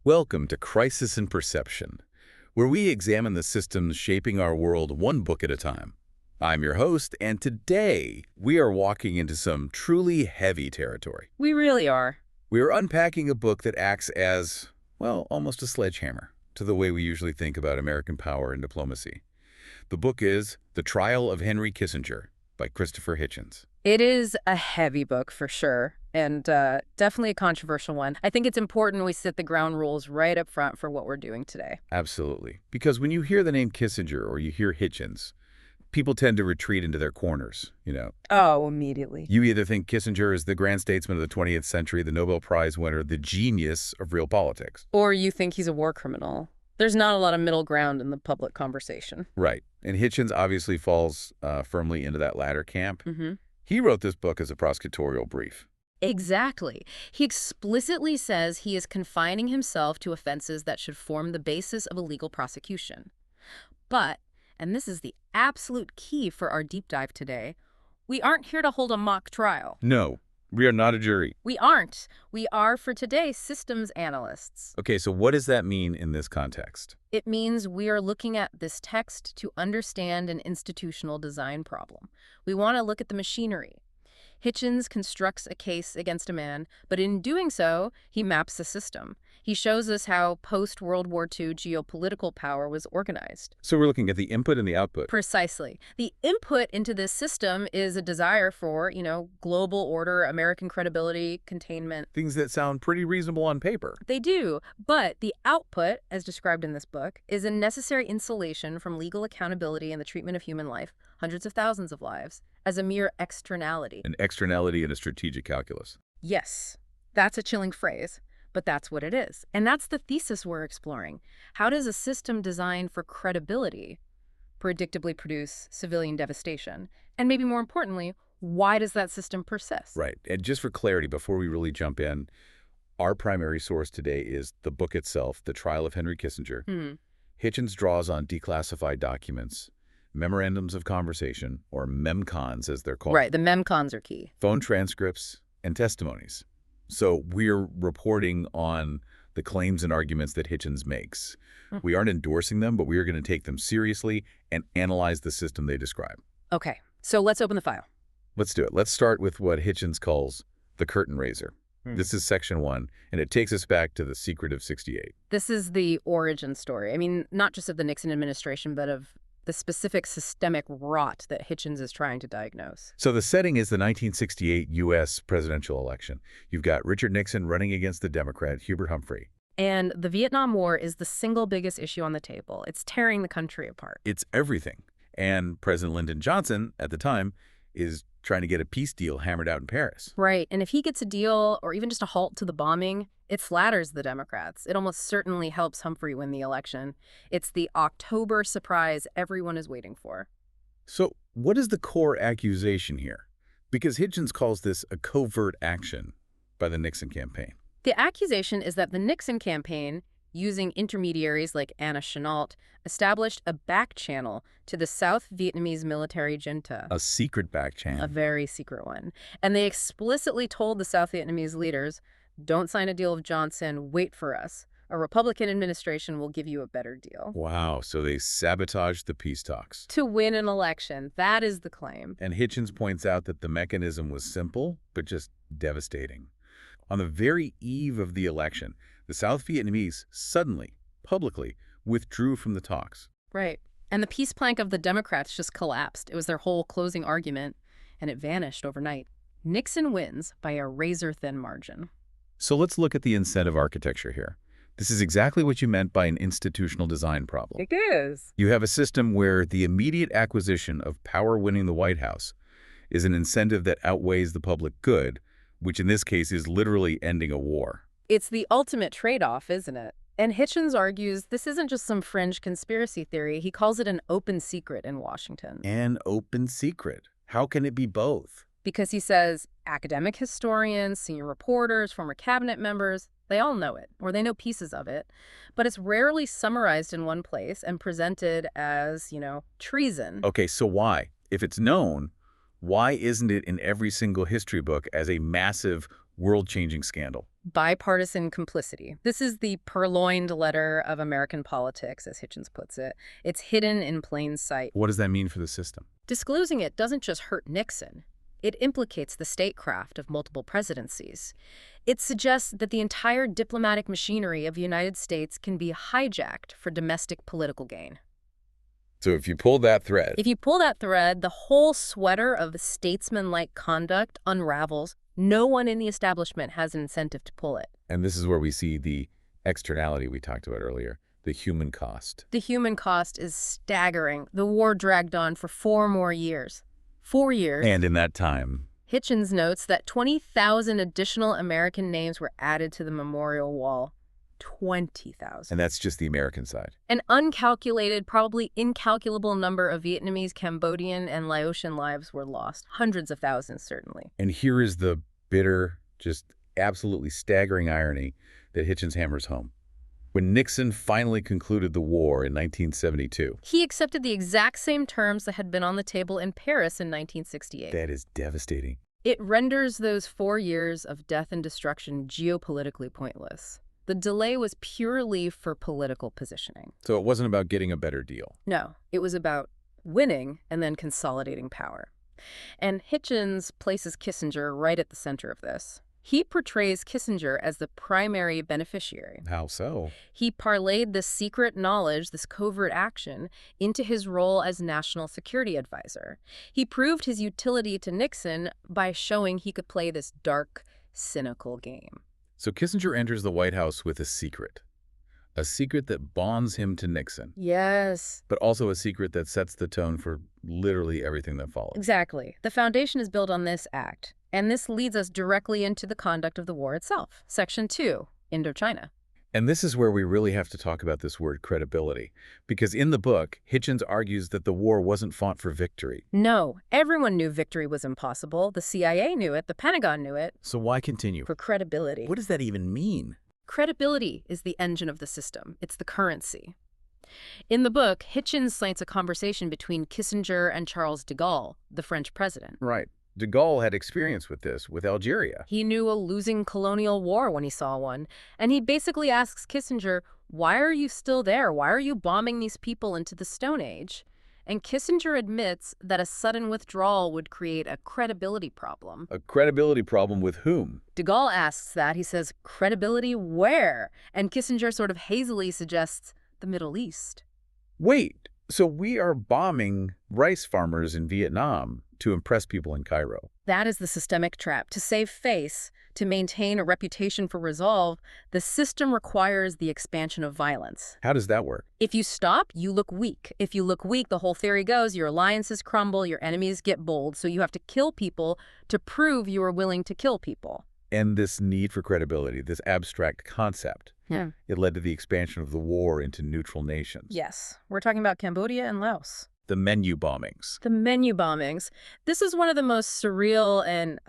Welcome to Crisis in Perception, where we examine the systems shaping our world one book at a time. I'm your host, and today we are walking into some truly heavy territory. We really are. We are unpacking a book that acts as, well, almost a sledgehammer to the way we usually think about American power and diplomacy. The book is The Trial of Henry Kissinger by Christopher Hitchens. It is a heavy book for sure, and definitely a controversial one. I think it's important we set the ground rules right up front for what we're doing today. Absolutely. Because when you hear the name Kissinger or you hear Hitchens, people tend to retreat into their corners. Oh, immediately. You either think Kissinger is the grand statesman of the 20th century, the Nobel Prize winner, the genius of real politics. Or you think he's a war criminal. There's not a lot of middle ground in the public conversation. Right. And Hitchens obviously falls firmly into that latter camp. Mm-hmm. He wrote this book as a prosecutorial brief. Exactly. He explicitly says he is confining himself to offenses that should form the basis of a legal prosecution. But, and this is the absolute key for our deep dive today, we aren't here to hold a mock trial. No, we are not a jury. We aren't. We are, for today, systems analysts. Okay, so what does that mean in this context? It means we are looking at this text to understand an institutional design problem. We want to look at the machinery. Hitchens constructs a case against a man, but in doing so, he maps a system. He shows us how post-World War II geopolitical power was organized. So we're looking at the input and the output. Precisely. The input into this system is a desire for, global order, American credibility, containment. Things that sound pretty reasonable on paper. They do, but the output, as described in this book, is a necessary insulation from legal accountability and the treatment of human life, hundreds of thousands of lives, as a mere externality. An externality in a strategic calculus. Yes, that's a chilling phrase, but that's what it is. And that's the thesis we're exploring. How does a system designed for credibility predictably produce civilian devastation? And maybe more importantly, why does that system persist? Right. And just for clarity, before we really jump in, our primary source today is the book itself, The Trial of Henry Kissinger. Hitchens draws on declassified documents, memorandums of conversation, or memcons as they're called. Right, the memcons are key. Phone transcripts and testimonies. So we're reporting on the claims and arguments that Hitchens makes. We aren't endorsing them, but we are going to take them seriously and analyze the system they describe. Okay, so let's open the file. Let's do it. Let's start with what Hitchens calls the curtain raiser. This is section 1, and it takes us back to the secret of '68. This is the origin story. I mean, not just of the Nixon administration, but of the specific systemic rot that Hitchens is trying to diagnose. So the setting is the 1968 U.S. presidential election. You've got Richard Nixon running against the Democrat Hubert Humphrey. And the Vietnam War is the single biggest issue on the table. It's tearing the country apart. It's everything. And President Lyndon Johnson, at the time, is trying to get a peace deal hammered out in Paris. Right. And if he gets a deal or even just a halt to the bombing, it flatters the Democrats. It almost certainly helps Humphrey win the election. It's the October surprise everyone is waiting for. So what is the core accusation here? Because Hitchens calls this a covert action by the Nixon campaign. The accusation is that the Nixon campaign, using intermediaries like Anna Chennault, established a back channel to the South Vietnamese military junta. A secret back channel. A very secret one. And they explicitly told the South Vietnamese leaders, don't sign a deal with Johnson, wait for us. A Republican administration will give you a better deal. Wow, so they sabotaged the peace talks. To win an election, that is the claim. And Hitchens points out that the mechanism was simple, but just devastating. On the very eve of the election, the South Vietnamese suddenly, publicly, withdrew from the talks. Right. And the peace plank of the Democrats just collapsed. It was their whole closing argument, and it vanished overnight. Nixon wins by a razor-thin margin. So let's look at the incentive architecture here. This is exactly what you meant by an institutional design problem. It is. You have a system where the immediate acquisition of power winning the White House is an incentive that outweighs the public good, which in this case is literally ending a war. It's the ultimate trade-off, isn't it? And Hitchens argues this isn't just some fringe conspiracy theory. He calls it an open secret in Washington. An open secret. How can it be both? Because he says academic historians, senior reporters, former cabinet members, they all know it, or they know pieces of it. But it's rarely summarized in one place and presented as, treason. Okay, so why? If it's known, why isn't it in every single history book as a massive world-changing scandal? Bipartisan complicity. This is the purloined letter of American politics, as Hitchens puts it. It's hidden in plain sight. What does that mean for the system? Disclosing it doesn't just hurt Nixon. It implicates the statecraft of multiple presidencies. It suggests that the entire diplomatic machinery of the United States can be hijacked for domestic political gain. So if you pull that thread... If you pull that thread, the whole sweater of statesman-like conduct unravels. No one in the establishment has an incentive to pull it. And this is where we see the externality we talked about earlier, the human cost. The human cost is staggering. The war dragged on for 4 more years. 4 years. And in that time... Hitchens notes that 20,000 additional American names were added to the memorial wall. 20,000. And that's just the American side. An uncalculated, probably incalculable number of Vietnamese, Cambodian, and Laotian lives were lost. Hundreds of thousands, certainly. And here is the bitter, just absolutely staggering irony that Hitchens hammers home. When Nixon finally concluded the war in 1972... he accepted the exact same terms that had been on the table in Paris in 1968. That is devastating. It renders those 4 years of death and destruction geopolitically pointless. The delay was purely for political positioning. So it wasn't about getting a better deal. No, it was about winning and then consolidating power. And Hitchens places Kissinger right at the center of this. He portrays Kissinger as the primary beneficiary. How so? He parlayed this secret knowledge, this covert action, into his role as national security advisor. He proved his utility to Nixon by showing he could play this dark, cynical game. So Kissinger enters the White House with a secret that bonds him to Nixon. Yes. But also a secret that sets the tone for literally everything that follows. Exactly. The foundation is built on this act, and this leads us directly into the conduct of the war itself. Section 2, Indochina. And this is where we really have to talk about this word credibility, because in the book, Hitchens argues that the war wasn't fought for victory. No, everyone knew victory was impossible. The CIA knew it, the Pentagon knew it. So why continue? For credibility. What does that even mean? Credibility is the engine of the system. It's the currency. In the book, Hitchens cites a conversation between Kissinger and Charles de Gaulle, the French president. Right. De Gaulle had experience with this, with Algeria. He knew a losing colonial war when he saw one, and he basically asks Kissinger, why are you still there? Why are you bombing these people into the Stone Age? And Kissinger admits that a sudden withdrawal would create a credibility problem. A credibility problem with whom? De Gaulle asks that. He says, credibility where? And Kissinger sort of hazily suggests the Middle East. Wait, so we are bombing rice farmers in Vietnam to impress people in Cairo. That is the systemic trap. To save face, to maintain a reputation for resolve, the system requires the expansion of violence. How does that work? If you stop, you look weak. If you look weak, the whole theory goes, your alliances crumble, your enemies get bold, so you have to kill people to prove you are willing to kill people. And this need for credibility, this abstract concept, it led to the expansion of the war into neutral nations. Yes. We're talking about Cambodia and Laos. The menu bombings. The menu bombings. This is one of the most surreal and,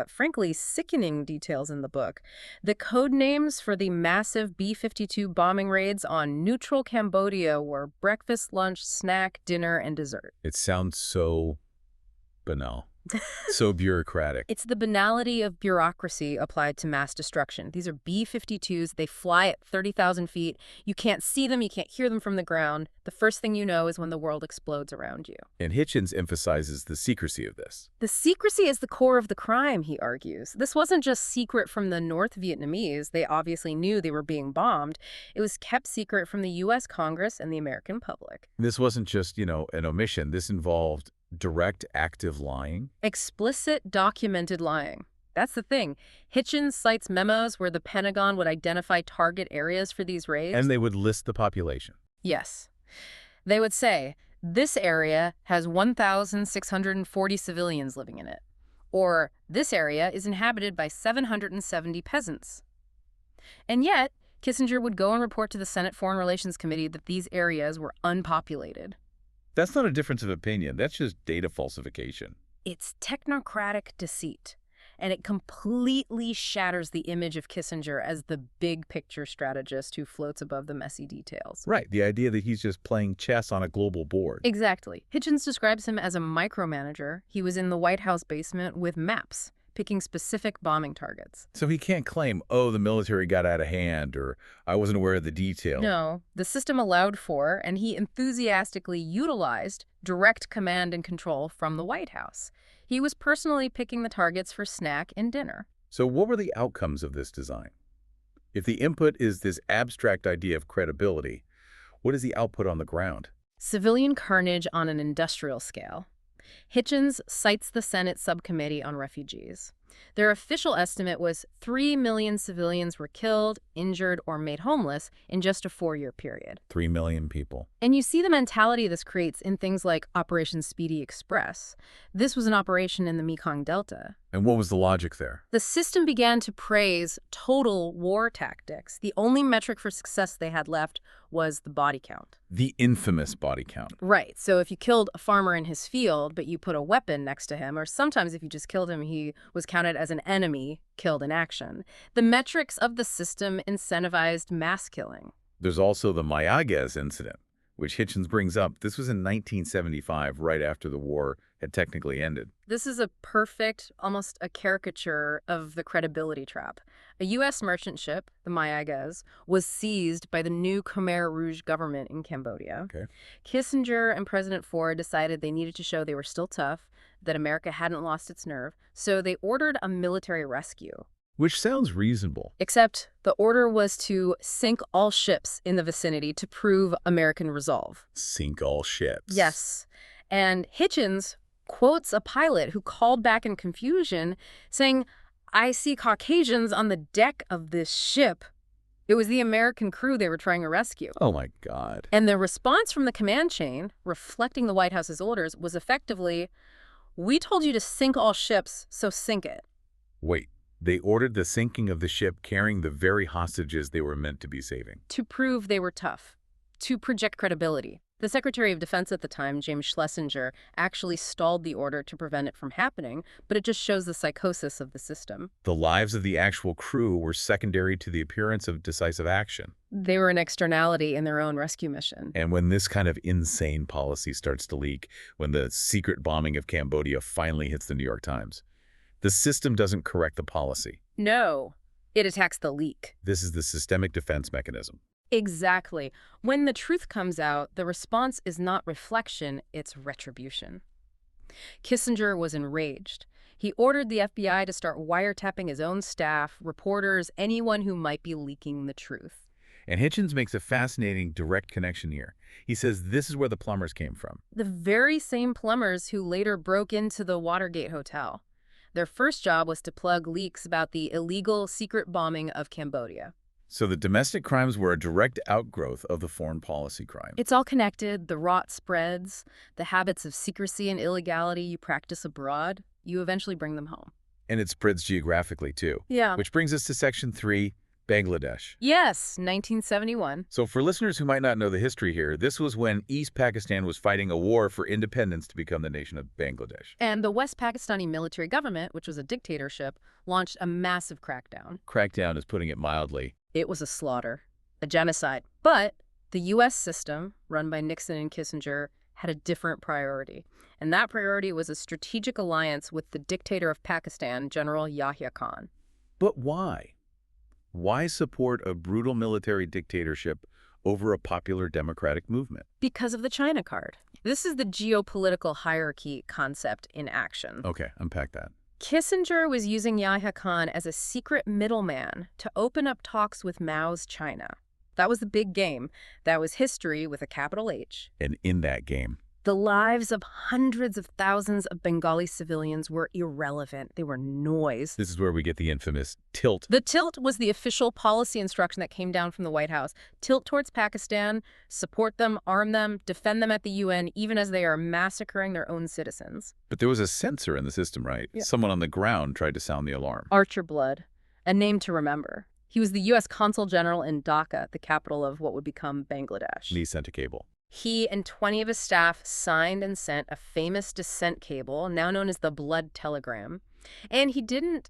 frankly, sickening details in the book. The code names for the massive B-52 bombing raids on neutral Cambodia were breakfast, lunch, snack, dinner, and dessert. It sounds so banal. So bureaucratic. It's the banality of bureaucracy applied to mass destruction. These are B-52s. They fly at 30,000 feet. You can't see them. You can't hear them from the ground. The first thing you know is when the world explodes around you. And Hitchens emphasizes the secrecy of this. The secrecy is the core of the crime, he argues. This wasn't just secret from the North Vietnamese. They obviously knew they were being bombed. It was kept secret from the U.S. Congress and the American public. This wasn't just, an omission. This involved direct, active lying? Explicit, documented lying. That's the thing. Hitchens cites memos where the Pentagon would identify target areas for these raids. And they would list the population. Yes. They would say, this area has 1,640 civilians living in it. Or, this area is inhabited by 770 peasants. And yet, Kissinger would go and report to the Senate Foreign Relations Committee that these areas were unpopulated. That's not a difference of opinion. That's just data falsification. It's technocratic deceit, and it completely shatters the image of Kissinger as the big-picture strategist who floats above the messy details. Right, the idea that he's just playing chess on a global board. Exactly. Hitchens describes him as a micromanager. He was in the White House basement with maps, picking specific bombing targets. So he can't claim, oh, the military got out of hand, or I wasn't aware of the detail. No, the system allowed for, and he enthusiastically utilized, direct command and control from the White House. He was personally picking the targets for snack and dinner. So what were the outcomes of this design? If the input is this abstract idea of credibility, what is the output on the ground? Civilian carnage on an industrial scale. Hitchens cites the Senate Subcommittee on Refugees. Their official estimate was 3 million civilians were killed, injured, or made homeless in just a 4-year period. 3 million people. And you see the mentality this creates in things like Operation Speedy Express. This was an operation in the Mekong Delta. And what was the logic there? The system began to praise total war tactics. The only metric for success they had left was the body count. The infamous body count. Right. So if you killed a farmer in his field, but you put a weapon next to him, or sometimes if you just killed him, he was counted as an enemy killed in action. The metrics of the system incentivized mass killing. There's also the Mayaguez incident, which Hitchens brings up. This was in 1975, right after the war had technically ended. This is a perfect, almost a caricature of the credibility trap. A U.S. merchant ship, the Mayaguez, was seized by the new Khmer Rouge government in Cambodia. Okay. Kissinger and President Ford decided they needed to show they were still tough, that America hadn't lost its nerve, so they ordered a military rescue. Which sounds reasonable. Except the order was to sink all ships in the vicinity to prove American resolve. Sink all ships. Yes. And Hitchens quotes a pilot who called back in confusion, saying, "I see Caucasians on the deck of this ship." It was the American crew they were trying to rescue. Oh my God. And the response from the command chain, reflecting the White House's orders, was effectively, "We told you to sink all ships, so sink it." Wait, they ordered the sinking of the ship carrying the very hostages they were meant to be saving. To prove they were tough, to project credibility. The Secretary of Defense at the time, James Schlesinger, actually stalled the order to prevent it from happening, but it just shows the psychosis of the system. The lives of the actual crew were secondary to the appearance of decisive action. They were an externality in their own rescue mission. And when this kind of insane policy starts to leak, when the secret bombing of Cambodia finally hits the New York Times, the system doesn't correct the policy. No, it attacks the leak. This is the systemic defense mechanism. Exactly. When the truth comes out, the response is not reflection, it's retribution. Kissinger was enraged. He ordered the FBI to start wiretapping his own staff, reporters, anyone who might be leaking the truth. And Hitchens makes a fascinating direct connection here. He says this is where the plumbers came from. The very same plumbers who later broke into the Watergate Hotel. Their first job was to plug leaks about the illegal secret bombing of Cambodia. So the domestic crimes were a direct outgrowth of the foreign policy crime. It's all connected. The rot spreads, the habits of secrecy and illegality you practice abroad, you eventually bring them home. And it spreads geographically, too. Yeah. Which brings us to Section 3, Bangladesh. Yes, 1971. So for listeners who might not know the history here, this was when East Pakistan was fighting a war for independence to become the nation of Bangladesh. And the West Pakistani military government, which was a dictatorship, launched a massive crackdown. Crackdown is putting it mildly. It was a slaughter, a genocide. But the U.S. system, run by Nixon and Kissinger, had a different priority. And that priority was a strategic alliance with the dictator of Pakistan, General Yahya Khan. But why? Why support a brutal military dictatorship over a popular democratic movement? Because of the China card. This is the geopolitical hierarchy concept in action. Okay, unpack that. Kissinger was using Yahya Khan as a secret middleman to open up talks with Mao's China. That was the big game. That was history with a capital H. And in that game, the lives of hundreds of thousands of Bengali civilians were irrelevant. They were noise. this is where we get the infamous tilt. The tilt was the official policy instruction that came down from the White House. Tilt towards Pakistan, support them, arm them, defend them at the UN, even as they are massacring their own citizens. But there was a censor in the system, right? Yeah. Someone on the ground tried to sound the alarm. Archer Blood, a name to remember. He was the U.S. Consul General in Dhaka, the capital of what would become Bangladesh. And he sent a cable. He and 20 of his staff signed and sent a famous dissent cable, now known as the Blood Telegram. And he didn't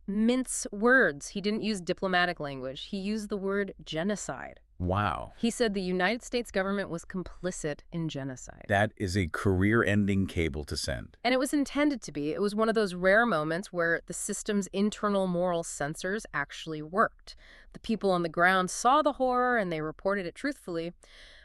mince words. He didn't use diplomatic language. He used the word genocide. Wow. He said the United States government was complicit in genocide. That is a career-ending cable to send. And it was intended to be. It was one of those rare moments where the system's internal moral sensors actually worked. The people on the ground saw the horror and they reported it truthfully.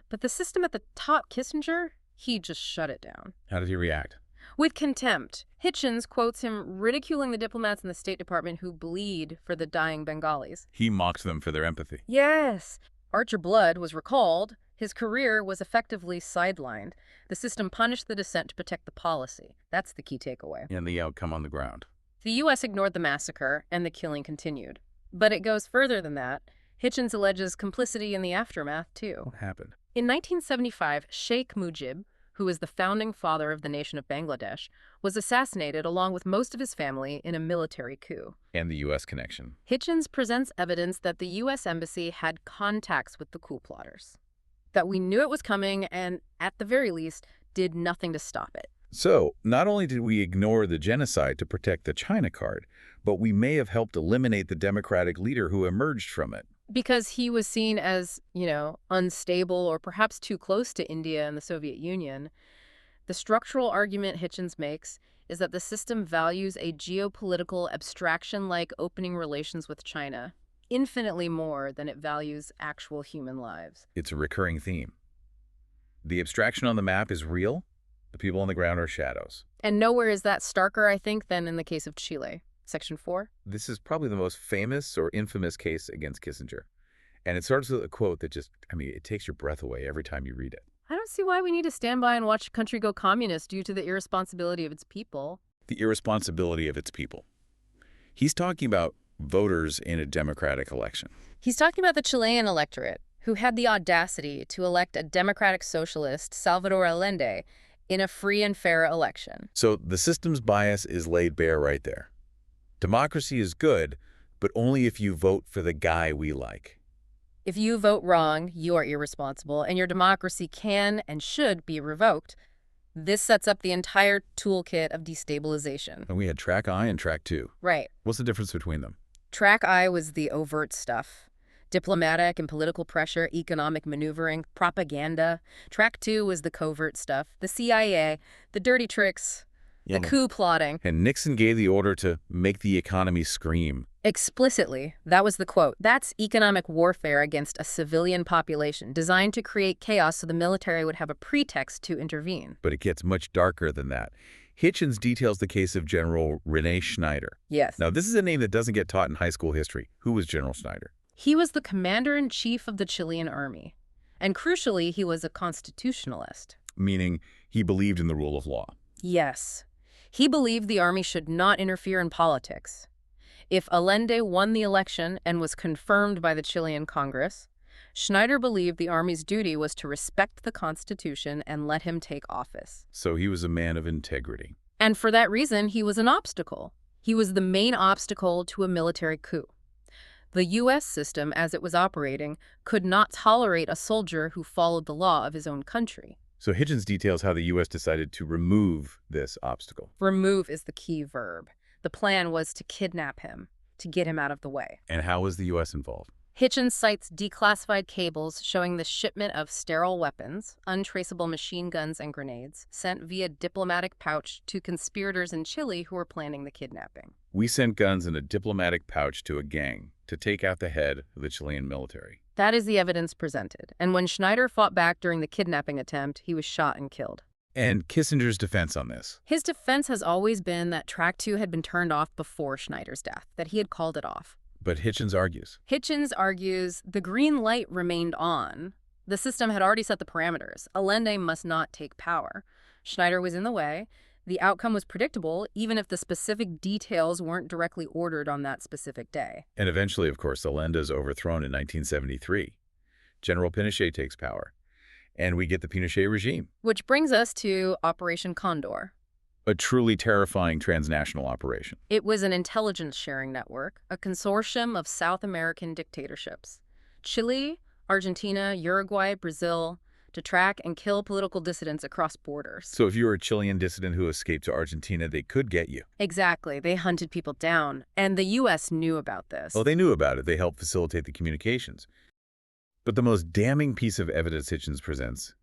But the system at the top, Kissinger, he just shut it down. How did he react? With contempt. Hitchens quotes him ridiculing the diplomats in the State Department who bleed for the dying Bengalis. He mocked them for their empathy. Yes. Archer Blood was recalled. His career was effectively sidelined. The system punished the dissent to protect the policy. That's the key takeaway. And the outcome on the ground. The U.S. ignored the massacre, and the killing continued. But it goes further than that. Hitchens alleges complicity in the aftermath, too. What happened? In 1975, Sheikh Mujib, who is the founding father of the nation of Bangladesh, was assassinated along with most of his family in a military coup. And the U.S. connection. Hitchens presents evidence that the U.S. Embassy had contacts with the coup plotters, that we knew it was coming and, at the very least, did nothing to stop it. So, not only did we ignore the genocide to protect the China card, but we may have helped eliminate the democratic leader who emerged from it. Because he was seen as, unstable or perhaps too close to India and the Soviet Union. The structural argument Hitchens makes is that the system values a geopolitical abstraction like opening relations with China infinitely more than it values actual human lives. It's a recurring theme. The abstraction on the map is real. The people on the ground are shadows. And nowhere is that starker, I think, than in the case of Chile. Section 4. This is probably the most famous or infamous case against Kissinger. And it starts with a quote that just, it takes your breath away every time you read it. I don't see why we need to stand by and watch a country go communist due to the irresponsibility of its people. The irresponsibility of its people. He's talking about voters in a democratic election. He's talking about the Chilean electorate, who had the audacity to elect a democratic socialist, Salvador Allende, in a free and fair election. So the system's bias is laid bare right there. Democracy is good, but only if you vote for the guy we like. If you vote wrong, you are irresponsible, and your democracy can and should be revoked. This sets up the entire toolkit of destabilization. And we had Track I and Track II. Right. What's the difference between them? Track I was the overt stuff. Diplomatic and political pressure, economic maneuvering, propaganda. Track 2 was the covert stuff, the CIA, the dirty tricks, the coup plotting. And Nixon gave the order to make the economy scream. Explicitly, that was the quote. That's economic warfare against a civilian population designed to create chaos so the military would have a pretext to intervene. But it gets much darker than that. Hitchens details the case of General René Schneider. Yes. Now, this is a name that doesn't get taught in high school history. Who was General Schneider? He was the commander-in-chief of the Chilean army. And crucially, he was a constitutionalist. Meaning he believed in the rule of law. Yes. He believed the army should not interfere in politics. If Allende won the election and was confirmed by the Chilean Congress, Schneider believed the army's duty was to respect the Constitution and let him take office. So he was a man of integrity. And for that reason, he was an obstacle. He was the main obstacle to a military coup. The U.S. system, as it was operating, could not tolerate a soldier who followed the law of his own country. So Hitchens details how the U.S. decided to remove this obstacle. Remove is the key verb. The plan was to kidnap him, to get him out of the way. And how was the U.S. involved? Hitchens cites declassified cables showing the shipment of sterile weapons, untraceable machine guns and grenades, sent via diplomatic pouch to conspirators in Chile who were planning the kidnapping. We sent guns in a diplomatic pouch to a gang to take out the head of the Chilean military. That is the evidence presented. And when Schneider fought back during the kidnapping attempt, he was shot and killed. And Kissinger's defense on this? His defense has always been that Track 2 had been turned off before Schneider's death, that he had called it off. But Hitchens argues. Hitchens argues the green light remained on. The system had already set the parameters. Allende must not take power. Schneider was in the way. The outcome was predictable, even if the specific details weren't directly ordered on that specific day. And eventually, of course, Allende is overthrown in 1973. General Pinochet takes power. And we get the Pinochet regime. Which brings us to Operation Condor. A truly terrifying transnational operation. It was an intelligence-sharing network, a consortium of South American dictatorships. Chile, Argentina, Uruguay, Brazil, to track and kill political dissidents across borders. So if you were a Chilean dissident who escaped to Argentina, they could get you. Exactly. They hunted people down. And the U.S. knew about this. Oh, they knew about it. They helped facilitate the communications. But the most damning piece of evidence Hitchens presents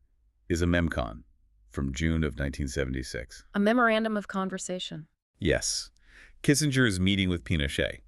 is a memcon from June of 1976. A memorandum of conversation. Yes. Kissinger is meeting with Pinochet.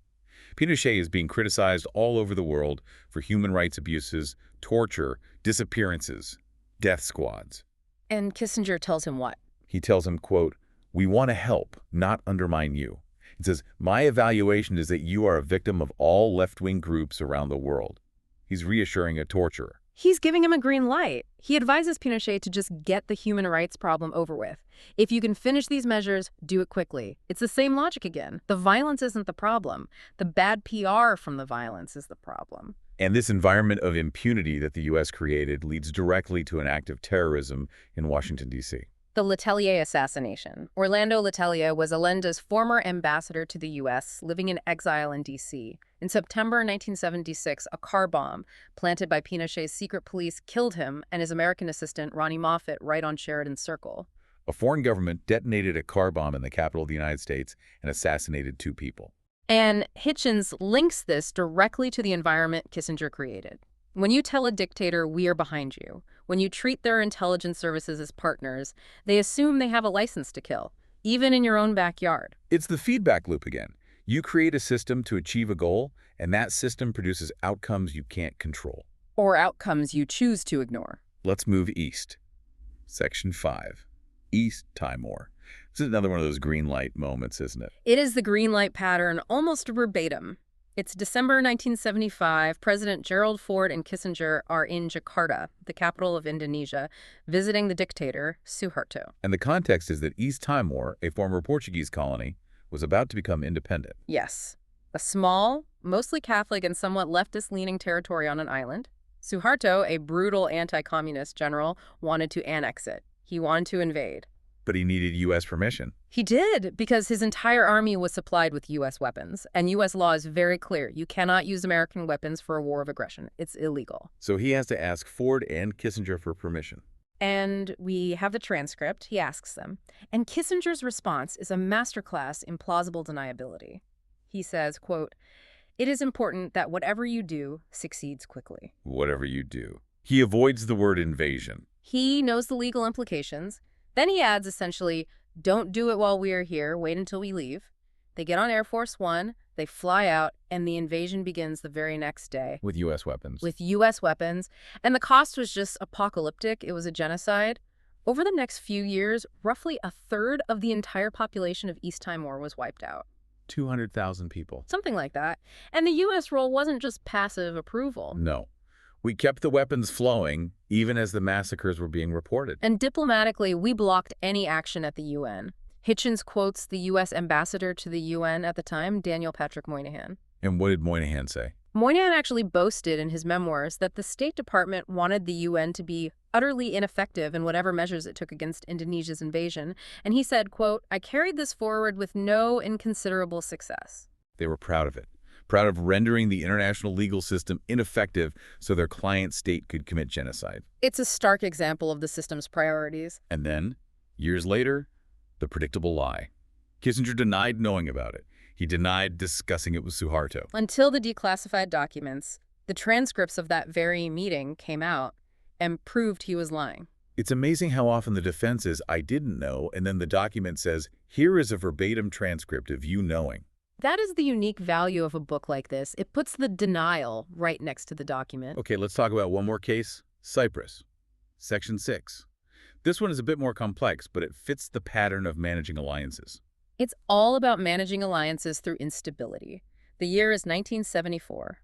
Pinochet is being criticized all over the world for human rights abuses, torture, disappearances, death squads. And Kissinger tells him what? He tells him, quote, "We want to help, not undermine you." He says, "My evaluation is that you are a victim of all left-wing groups around the world." He's reassuring a torturer. He's giving him a green light. He advises Pinochet to just get the human rights problem over with. If you can finish these measures, do it quickly. It's the same logic again. The violence isn't the problem. The bad PR from the violence is the problem. And this environment of impunity that the U.S. created leads directly to an act of terrorism in Washington, D.C. The Letelier assassination. Orlando Letelier was Allende's former ambassador to the U.S., living in exile in D.C. In September 1976, a car bomb planted by Pinochet's secret police killed him and his American assistant, Ronnie Moffett, right on Sheridan Circle. A foreign government detonated a car bomb in the capital of the United States and assassinated 2 people. And Hitchens links this directly to the environment Kissinger created. When you tell a dictator, we are behind you, when you treat their intelligence services as partners, they assume they have a license to kill, even in your own backyard. It's the feedback loop again. You create a system to achieve a goal, and that system produces outcomes you can't control. Or outcomes you choose to ignore. Let's move east. Section 5. East Timor. This is another one of those green light moments, isn't it? It is the green light pattern, almost verbatim. It's December 1975. President Gerald Ford and Kissinger are in Jakarta, the capital of Indonesia, visiting the dictator, Suharto. And the context is that East Timor, a former Portuguese colony, was about to become independent. Yes. A small, mostly Catholic and somewhat leftist-leaning territory on an island. Suharto, a brutal anti-communist general, wanted to annex it. He wanted to invade. But he needed U.S. permission. He did, because his entire army was supplied with U.S. weapons, and U.S. law is very clear. You cannot use American weapons for a war of aggression. It's illegal. So he has to ask Ford and Kissinger for permission. And we have the transcript. He asks them. And Kissinger's response is a masterclass in plausible deniability. He says, quote, "It is important that whatever you do succeeds quickly." Whatever you do. He avoids the word invasion. He knows the legal implications. Then he adds, essentially, don't do it while we are here. Wait until we leave. They get on Air Force One, they fly out, and the invasion begins the very next day. With U.S. weapons. With U.S. weapons. And the cost was just apocalyptic. It was a genocide. Over the next few years, roughly a third of the entire population of East Timor was wiped out. 200,000 people. Something like that. And the U.S. role wasn't just passive approval. No. We kept the weapons flowing, even as the massacres were being reported. And diplomatically, we blocked any action at the UN. Hitchens quotes the U.S. ambassador to the UN at the time, Daniel Patrick Moynihan. And what did Moynihan say? Moynihan actually boasted in his memoirs that the State Department wanted the UN to be utterly ineffective in whatever measures it took against Indonesia's invasion. And he said, quote, "I carried this forward with no inconsiderable success." They were proud of it. Proud of rendering the international legal system ineffective so their client state could commit genocide. It's a stark example of the system's priorities. And then, years later, the predictable lie. Kissinger denied knowing about it. He denied discussing it with Suharto. Until the declassified documents, the transcripts of that very meeting came out and proved he was lying. It's amazing how often the defense is, "I didn't know," and then the document says, "Here is a verbatim transcript of you knowing." That is the unique value of a book like this. It puts the denial right next to the document. Okay, let's talk about one more case, Cyprus. Section 6. This one is a bit more complex, but it fits the pattern of managing alliances. It's all about managing alliances through instability. The year is 1974.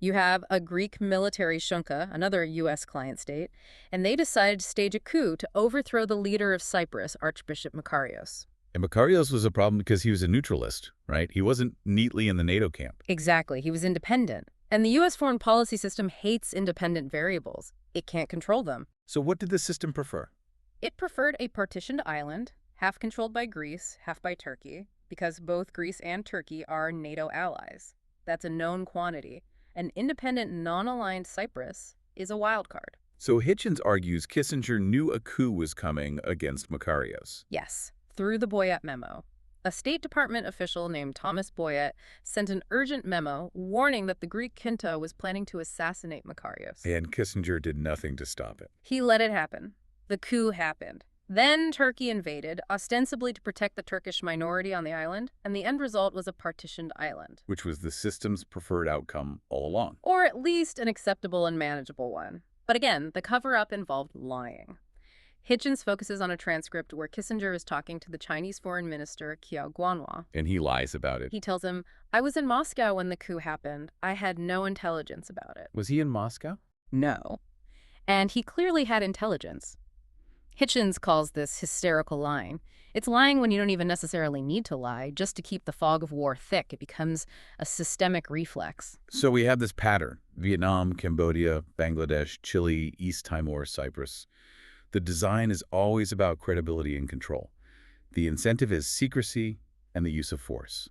You have a Greek military junta, another U.S. client state, and they decided to stage a coup to overthrow the leader of Cyprus, Archbishop Makarios. And Makarios was a problem because he was a neutralist, right? He wasn't neatly in the NATO camp. Exactly. He was independent. And the U.S. foreign policy system hates independent variables. It can't control them. So what did the system prefer? It preferred a partitioned island, half controlled by Greece, half by Turkey, because both Greece and Turkey are NATO allies. That's a known quantity. An independent, non-aligned Cyprus is a wild card. So Hitchens argues Kissinger knew a coup was coming against Makarios. Yes, through the Boyett memo. A State Department official named Thomas Boyett sent an urgent memo warning that the Greek junta was planning to assassinate Makarios. And Kissinger did nothing to stop it. He let it happen. The coup happened. Then Turkey invaded, ostensibly to protect the Turkish minority on the island, and the end result was a partitioned island. Which was the system's preferred outcome all along. Or at least an acceptable and manageable one. But again, the cover-up involved lying. Hitchens focuses on a transcript where Kissinger is talking to the Chinese foreign minister, Qiao Guanhua. And he lies about it. He tells him, "I was in Moscow when the coup happened. I had no intelligence about it." Was he in Moscow? No. And he clearly had intelligence. Hitchens calls this hysterical lying. It's lying when you don't even necessarily need to lie, just to keep the fog of war thick. It becomes a systemic reflex. So we have this pattern: Vietnam, Cambodia, Bangladesh, Chile, East Timor, Cyprus. The design is always about credibility and control. The incentive is secrecy and the use of force.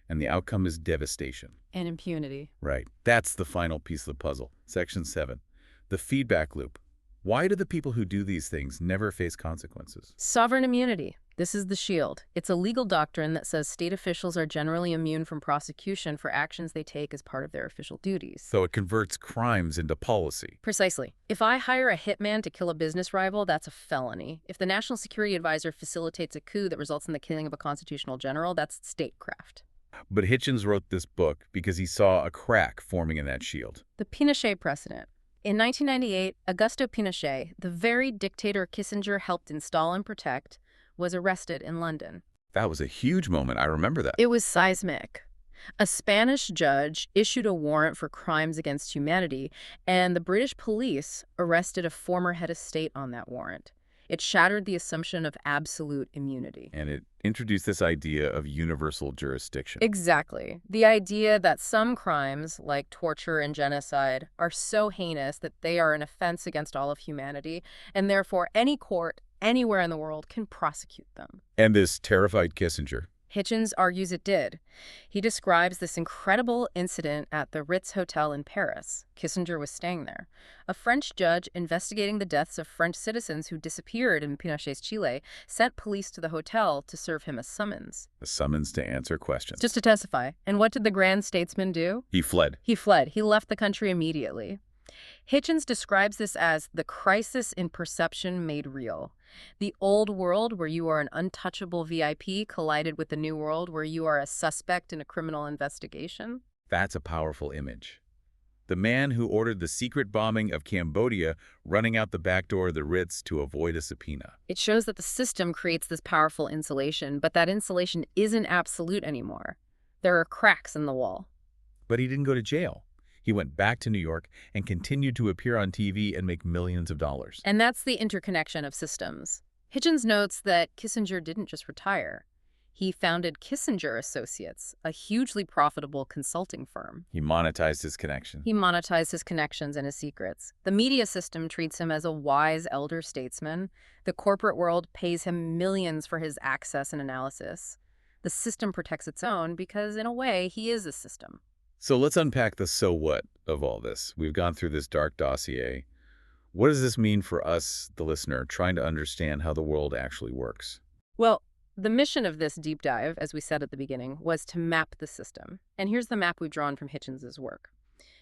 And the outcome is devastation. And impunity. Right. That's the final piece of the puzzle. Section 7. The feedback loop. Why do the people who do these things never face consequences? Sovereign immunity. This is the shield. It's a legal doctrine that says state officials are generally immune from prosecution for actions they take as part of their official duties. So it converts crimes into policy. Precisely. If I hire a hitman to kill a business rival, that's a felony. If the National Security Advisor facilitates a coup that results in the killing of a constitutional general, that's statecraft. But Hitchens wrote this book because he saw a crack forming in that shield. The Pinochet precedent. In 1998, Augusto Pinochet, the very dictator Kissinger helped install and protect, was arrested in London. That was a huge moment. I remember that. It was seismic. A Spanish judge issued a warrant for crimes against humanity, and the British police arrested a former head of state on that warrant. It shattered the assumption of absolute immunity. And it introduced this idea of universal jurisdiction. Exactly. The idea that some crimes, like torture and genocide, are so heinous that they are an offense against all of humanity, and therefore any court anywhere in the world can prosecute them. And this terrified Kissinger. Hitchens argues it did. He describes this incredible incident at the Ritz Hotel in Paris. Kissinger was staying there. A French judge investigating the deaths of French citizens who disappeared in Pinochet's Chile sent police to the hotel to serve him a summons. A summons to answer questions. Just to testify. And what did the grand statesman do? He fled. He fled. He left the country immediately. Hitchens describes this as the crisis in perception made real. The old world, where you are an untouchable VIP, collided with the new world, where you are a suspect in a criminal investigation. That's a powerful image. The man who ordered the secret bombing of Cambodia running out the back door of the Ritz to avoid a subpoena. It shows that the system creates this powerful insulation, but that insulation isn't absolute anymore. There are cracks in the wall. But he didn't go to jail. He went back to New York and continued to appear on TV and make millions of dollars. And that's the interconnection of systems. Hitchens notes that Kissinger didn't just retire. He founded Kissinger Associates, a hugely profitable consulting firm. He monetized his connection. He monetized his connections and his secrets. The media system treats him as a wise elder statesman. The corporate world pays him millions for his access and analysis. The system protects its own because, in a way, he is a system. So let's unpack the so what of all this. We've gone through this dark dossier. What does this mean for us, the listener, trying to understand how the world actually works? Well, the mission of this deep dive, as we said at the beginning, was to map the system. And here's the map we've drawn from Hitchens' work.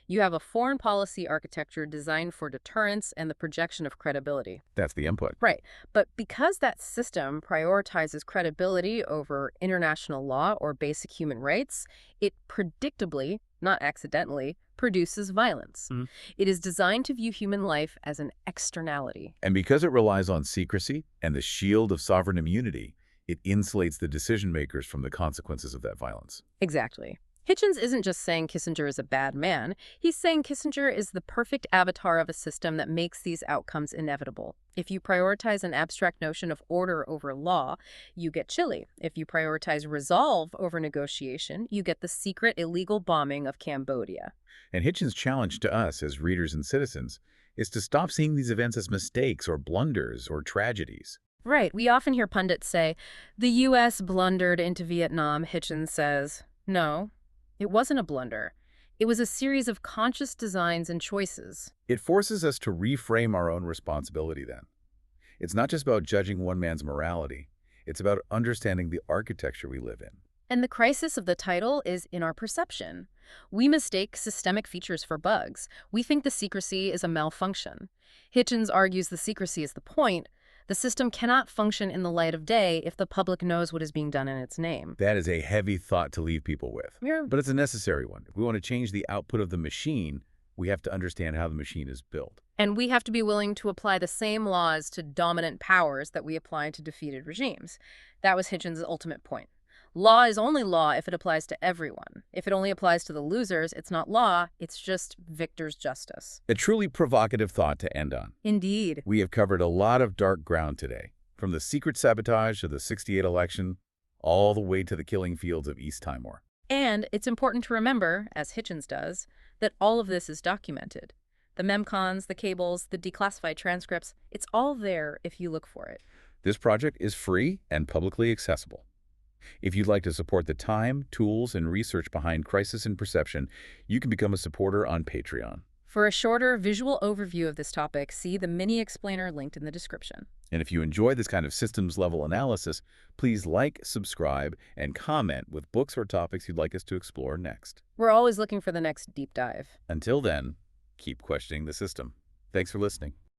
You have a foreign policy architecture designed for deterrence and the projection of credibility. That's the input. Right. But because that system prioritizes credibility over international law or basic human rights, it predictably, not accidentally, produces violence. It is designed to view human life as an externality. And because it relies on secrecy and the shield of sovereign immunity, it insulates the decision makers from the consequences of that violence. Exactly. Hitchens isn't just saying Kissinger is a bad man. He's saying Kissinger is the perfect avatar of a system that makes these outcomes inevitable. If you prioritize an abstract notion of order over law, you get Chile. If you prioritize resolve over negotiation, you get the secret illegal bombing of Cambodia. And Hitchens' challenge to us as readers and citizens is to stop seeing these events as mistakes or blunders or tragedies. Right. We often hear pundits say, the U.S. blundered into Vietnam. Hitchens says, no. It wasn't a blunder. It was a series of conscious designs and choices. It forces us to reframe our own responsibility then. It's not just about judging one man's morality. It's about understanding the architecture we live in. And the crisis of the title is in our perception. We mistake systemic features for bugs. We think the secrecy is a malfunction. Hitchens argues the secrecy is the point. The system cannot function in the light of day if the public knows what is being done in its name. That is a heavy thought to leave people with. Yeah. But it's a necessary one. If we want to change the output of the machine, we have to understand how the machine is built. And we have to be willing to apply the same laws to dominant powers that we apply to defeated regimes. That was Hitchens' ultimate point. Law is only law if it applies to everyone. If it only applies to the losers, it's not law, it's just victor's justice. A truly provocative thought to end on. Indeed. We have covered a lot of dark ground today, from the secret sabotage of the '68 election, all the way to the killing fields of East Timor. And it's important to remember, as Hitchens does, that all of this is documented. The memcons, the cables, the declassified transcripts, it's all there if you look for it. This project is free and publicly accessible. If you'd like to support the time, tools, and research behind Crisis in Perception, you can become a supporter on Patreon. For a shorter visual overview of this topic, see the mini explainer linked in the description. And if you enjoy this kind of systems-level analysis, please like, subscribe, and comment with books or topics you'd like us to explore next. We're always looking for the next deep dive. Until then, keep questioning the system. Thanks for listening.